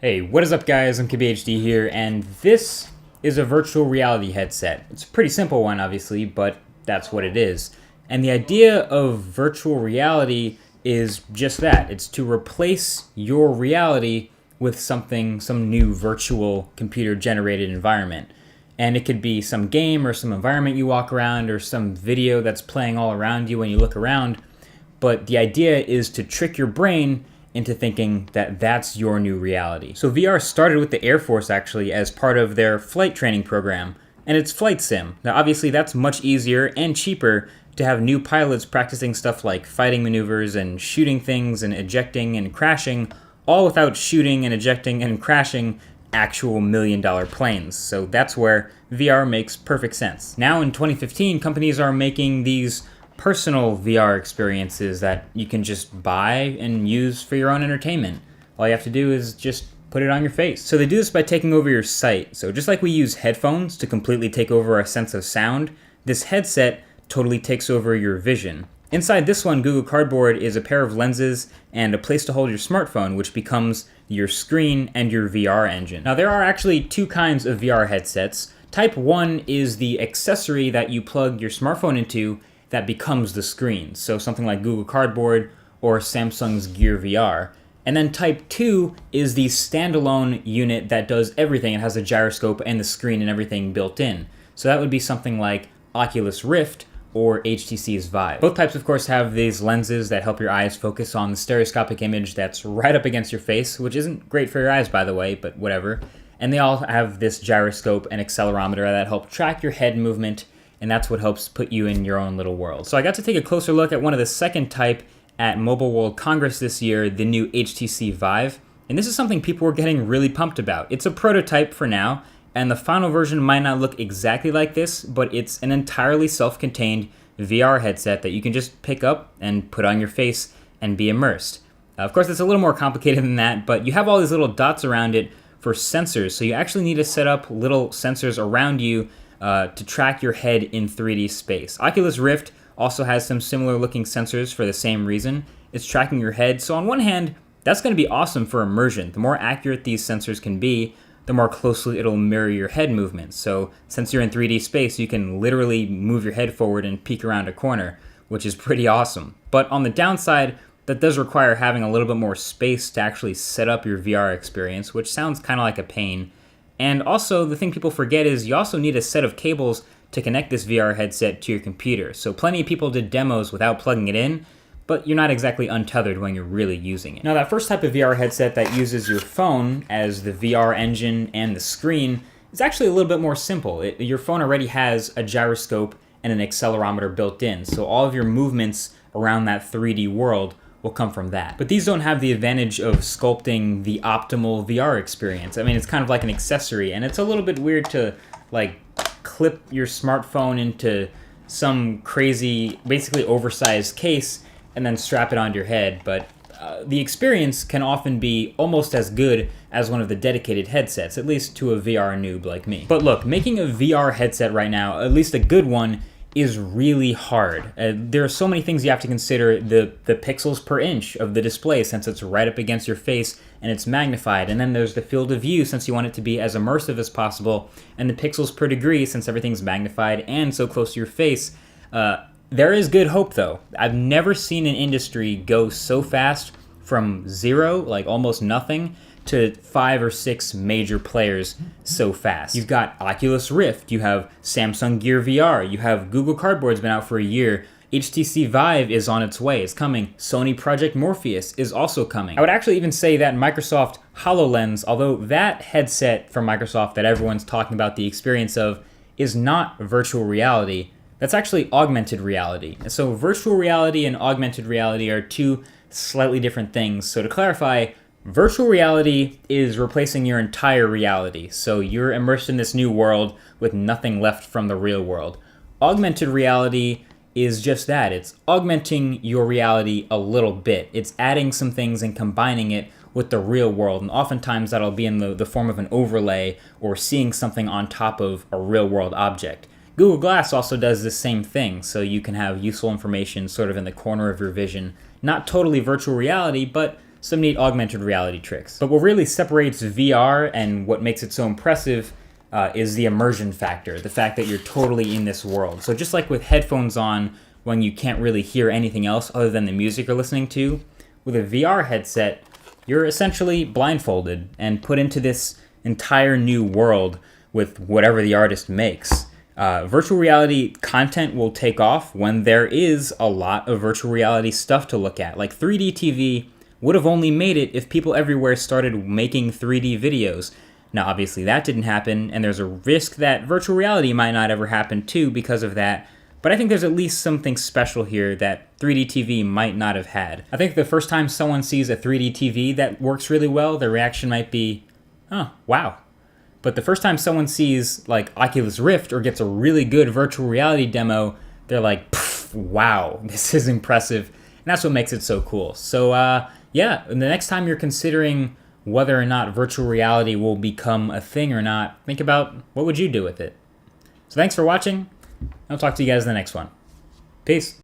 Hey, what is up guys, mkbhd here, and this is a virtual reality headset. It's a pretty simple one obviously, but that's what it is. And the idea of virtual reality is just that. It's to replace your reality with some new virtual computer generated environment. And it could be some game or some environment you walk around or some video that's playing all around you when you look around. But the idea is to trick your brain into thinking that that's your new reality. So VR started with the Air Force actually as part of their flight training program, and it's flight sim. Now obviously that's much easier and cheaper to have new pilots practicing stuff like fighting maneuvers and shooting things and ejecting and crashing, all without shooting and ejecting and crashing actual million-dollar planes. So that's where VR makes perfect sense. Now in 2015, companies are making these personal VR experiences that you can just buy and use for your own entertainment. All you have to do is just put it on your face. So they do this by taking over your sight. So just like we use headphones to completely take over our sense of sound, this headset totally takes over your vision. Inside this one, Google Cardboard is a pair of lenses and a place to hold your smartphone, which becomes your screen and your VR engine. Now there are actually two kinds of VR headsets. Type 1 is the accessory that you plug your smartphone into that becomes the screen. So something like Google Cardboard or Samsung's Gear VR. And then Type 2 is the standalone unit that does everything. It has a gyroscope and the screen and everything built in. So that would be something like Oculus Rift or HTC's Vive. Both types of course have these lenses that help your eyes focus on the stereoscopic image that's right up against your face, which isn't great for your eyes by the way, but whatever. And they all have this gyroscope and accelerometer that help track your head movement, and that's what helps put you in your own little world. So I got to take a closer look at one of the second type at Mobile World Congress this year, the new HTC Vive. And this is something people were getting really pumped about. It's a prototype for now, and the final version might not look exactly like this, but it's an entirely self-contained VR headset that you can just pick up and put on your face and be immersed. Of course, it's a little more complicated than that, but you have all these little dots around it for sensors. So you actually need to set up little sensors around you to track your head in 3D space. Oculus Rift also has some similar looking sensors for the same reason. It's tracking your head. So on one hand, that's going to be awesome for immersion. The more accurate these sensors can be, the more closely it'll mirror your head movements. So since you're in 3D space, you can literally move your head forward and peek around a corner, which is pretty awesome. But on the downside, that does require having a little bit more space to actually set up your VR experience, which sounds kind of like a pain. And also, the thing people forget is you also need a set of cables to connect this VR headset to your computer. So plenty of people did demos without plugging it in, but you're not exactly untethered when you're really using it. Now that first type of VR headset that uses your phone as the VR engine and the screen is actually a little bit more simple. Your phone already has a gyroscope and an accelerometer built in, so all of your movements around that 3D world will come from that. But these don't have the advantage of sculpting the optimal VR experience. I mean, it's kind of like an accessory, and it's a little bit weird to like clip your smartphone into some crazy, basically oversized case and then strap it onto your head. But the experience can often be almost as good as one of the dedicated headsets, at least to a VR noob like me. But look, making a VR headset right now, at least a good one, is really hard. There are so many things you have to consider. The pixels per inch of the display, since it's right up against your face and it's magnified. And then there's the field of view, since you want it to be as immersive as possible. And the pixels per degree, since everything's magnified and so close to your face. There is good hope though. I've never seen an industry go so fast from zero, like almost nothing, to 5 or 6 major players so fast. You've got Oculus Rift, you have Samsung Gear VR, you have Google Cardboard's been out for a year, HTC Vive is on its way, it's coming, Sony Project Morpheus is also coming. I would actually even say that Microsoft HoloLens, although that headset from Microsoft that everyone's talking about the experience of is not virtual reality, that's actually augmented reality. And so virtual reality and augmented reality are two slightly different things. So to clarify, virtual reality is replacing your entire reality. So you're immersed in this new world with nothing left from the real world. Augmented reality is just that. It's augmenting your reality a little bit. It's adding some things and combining it with the real world. And oftentimes that'll be in the form of an overlay or seeing something on top of a real world object. Google Glass also does the same thing, so you can have useful information sort of in the corner of your vision. Not totally virtual reality, but some neat augmented reality tricks. But what really separates VR and what makes it so impressive is the immersion factor, the fact that you're totally in this world. So just like with headphones on when you can't really hear anything else other than the music you're listening to, with a VR headset, you're essentially blindfolded and put into this entire new world with whatever the artist makes. Virtual reality content will take off when there is a lot of virtual reality stuff to look at. Like 3D TV would have only made it if people everywhere started making 3D videos. Now, obviously that didn't happen, and there's a risk that virtual reality might not ever happen too because of that. But I think there's at least something special here that 3D TV might not have had. I think the first time someone sees a 3D TV that works really well, their reaction might be, oh, wow. But the first time someone sees like Oculus Rift or gets a really good virtual reality demo, they're like, wow, this is impressive. And that's what makes it so cool. So yeah, the next time you're considering whether or not virtual reality will become a thing or not, think about what would you do with it. So thanks for watching. I'll talk to you guys in the next one. Peace.